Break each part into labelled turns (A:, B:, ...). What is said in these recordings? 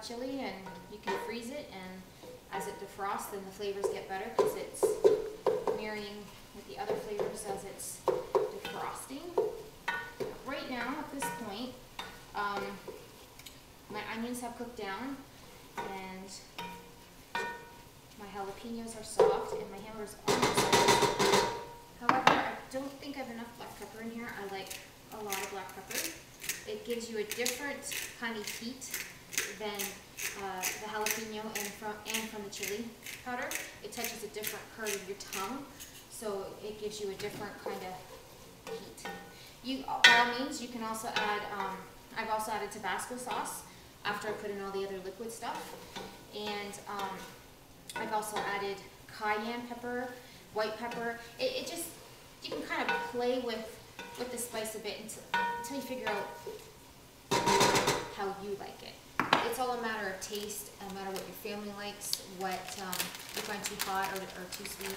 A: chili, and you can freeze it, and as it defrosts, then the flavors get better because it's marrying with the other flavors as it's defrosting. Right now, at this point, my onions have cooked down, and my jalapenos are soft, and my hamburgers are almost soft. However, I don't think I have enough black pepper in here. I like a lot of black pepper. It gives you a different kind of heat than the jalapeno and from the chili powder. It touches a different part of your tongue, so it gives you a different kind of heat. By all means, you can also add, I've also added Tabasco sauce after I put in all the other liquid stuff. And I've also added cayenne pepper, white pepper. It just, you can kind of play with the spice a bit until you figure out how you like it. It's all a matter of taste, a matter of what your family likes, what you find too hot or too sweet.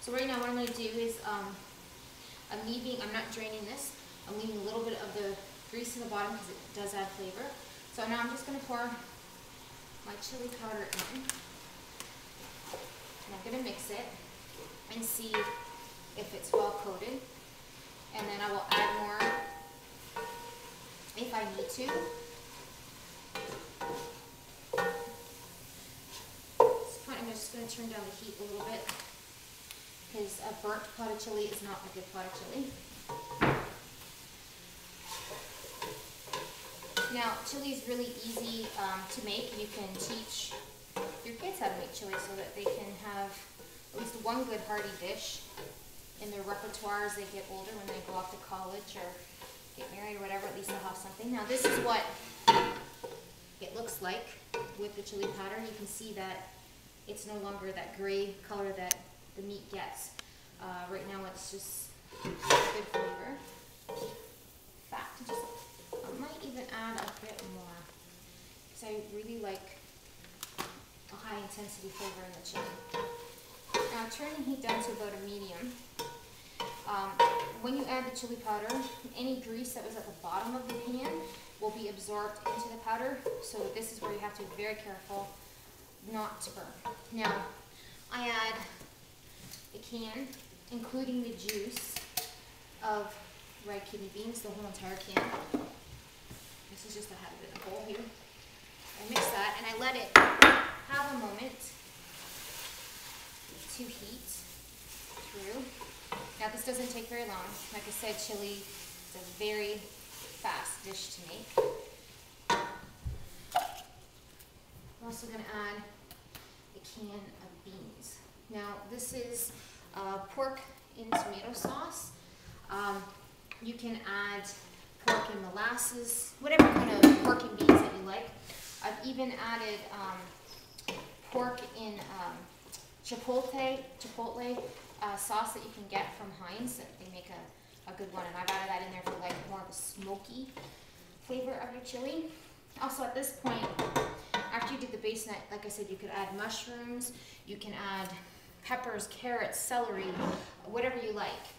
A: So right now what I'm going to do is I'm not draining this. I'm leaving a little bit of the grease in the bottom because it does add flavor. So now I'm just going to pour my chili powder in. And I'm going to mix it and see if it's well coated. And then I will add more if I need to. At this point, I'm just going to turn down the heat a little bit because a burnt pot of chili is not a good pot of chili. Now, chili is really easy to make. You can teach your kids how to make chili so that they can have at least one good hearty dish in their repertoire as they get older, when they go off to college or get married or whatever. At least they'll have something. Now, this is what it looks like with the chili powder. You can see that it's no longer that gray color that the meat gets. Right now, it's just good flavor. In fact, I might even add a bit more because I really like a high intensity flavor in the chili. Now turn the heat down to about a medium. When you add the chili powder, any grease that was at the bottom of the pan will be absorbed into the powder. So this is where you have to be very careful not to burn. Now I add a can, including the juice of red kidney beans, the whole entire can. This is just I have it in a bowl here. I mix that and I let it have a moment to heat through. Now this doesn't take very long. Like I said, chili is a very fast dish to make. I'm also going to add a can of beans. Now this is pork in tomato sauce. You can add pork and molasses, whatever kind of pork and beans that you like. I've even added pork in chipotle sauce that you can get from Heinz. They make a good one, and I've added that in there for like more of a smoky flavor of your chili. Also, at this point, after you did the base, like I said, you could add mushrooms, you can add peppers, carrots, celery, whatever you like.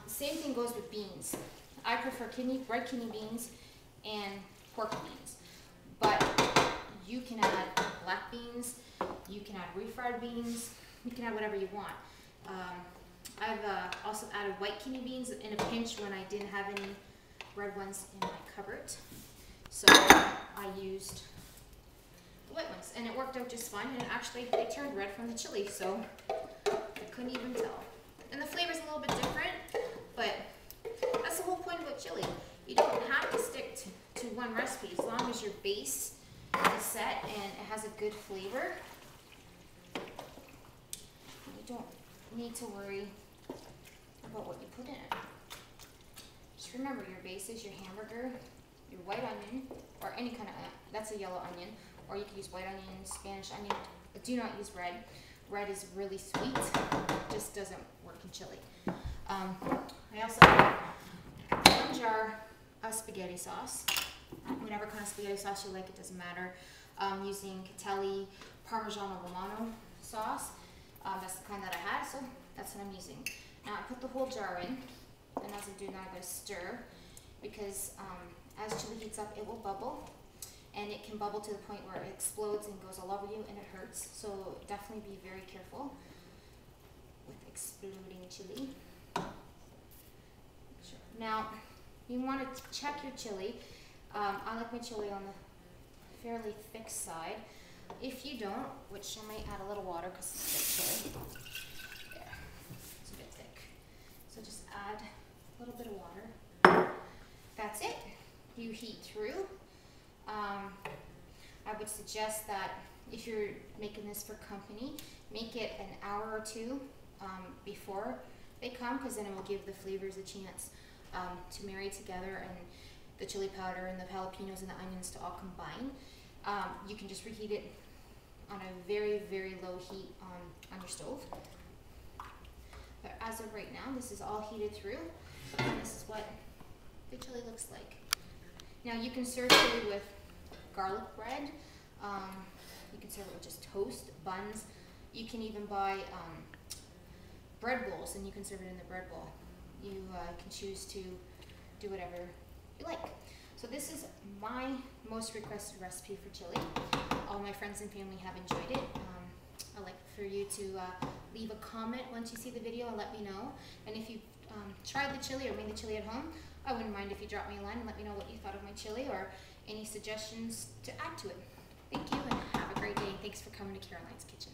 A: Same thing goes with beans. I prefer red kidney beans and pork beans, but you can add black beans, you can add refried beans, you can add whatever you want. I've also added white kidney beans in a pinch when I didn't have any red ones in my cupboard. So I used the white ones, and it worked out just fine, and actually they turned red from the chili, so I couldn't even tell. And the flavor's a little bit different, but that's the whole point about chili. You don't have to stick to one recipe as long as your base is set and it has a good flavor. You don't need to worry about what you put in it. Just remember, your base is your hamburger, your white onion, or any kind of, that's a yellow onion, or you can use white onion, Spanish onion. But do not use red. Red is really sweet, just doesn't work in chili. I also add 1 jar of spaghetti sauce. Whatever kind of spaghetti sauce you like, it doesn't matter. I'm using Catelli Parmigiano Romano sauce. That's the kind that I had, so that's what I'm using. Now I put the whole jar in, and as I do that, I'm going to stir, because as chili heats up, it will bubble, and it can bubble to the point where it explodes and goes all over you and it hurts. So definitely be very careful with exploding chili. Now, you want to check your chili. I like my chili on the fairly thick side. If you don't, which I might add a little water because it's thick chili. There, it's a bit thick. So just add a little bit of water. That's it. You heat through. I would suggest that if you're making this for company, make it an hour or two before they come, because then it will give the flavors a chance to marry together, and the chili powder and the jalapenos and the onions to all combine. You can just reheat it on a very, very low heat on your stove. But as of right now, this is all heated through, and this is what the chili looks like. Now you can serve chili with garlic bread. You can serve it with just toast, buns. You can even buy bread bowls, and you can serve it in the bread bowl. You can choose to do whatever you like. So this is my most requested recipe for chili. All my friends and family have enjoyed it. I'd like for you to leave a comment once you see the video and let me know. And if you've tried the chili or made the chili at home, I wouldn't mind if you drop me a line and let me know what you thought of my chili or any suggestions to add to it. Thank you and have a great day. Thanks for coming to Caroline's Kitchen.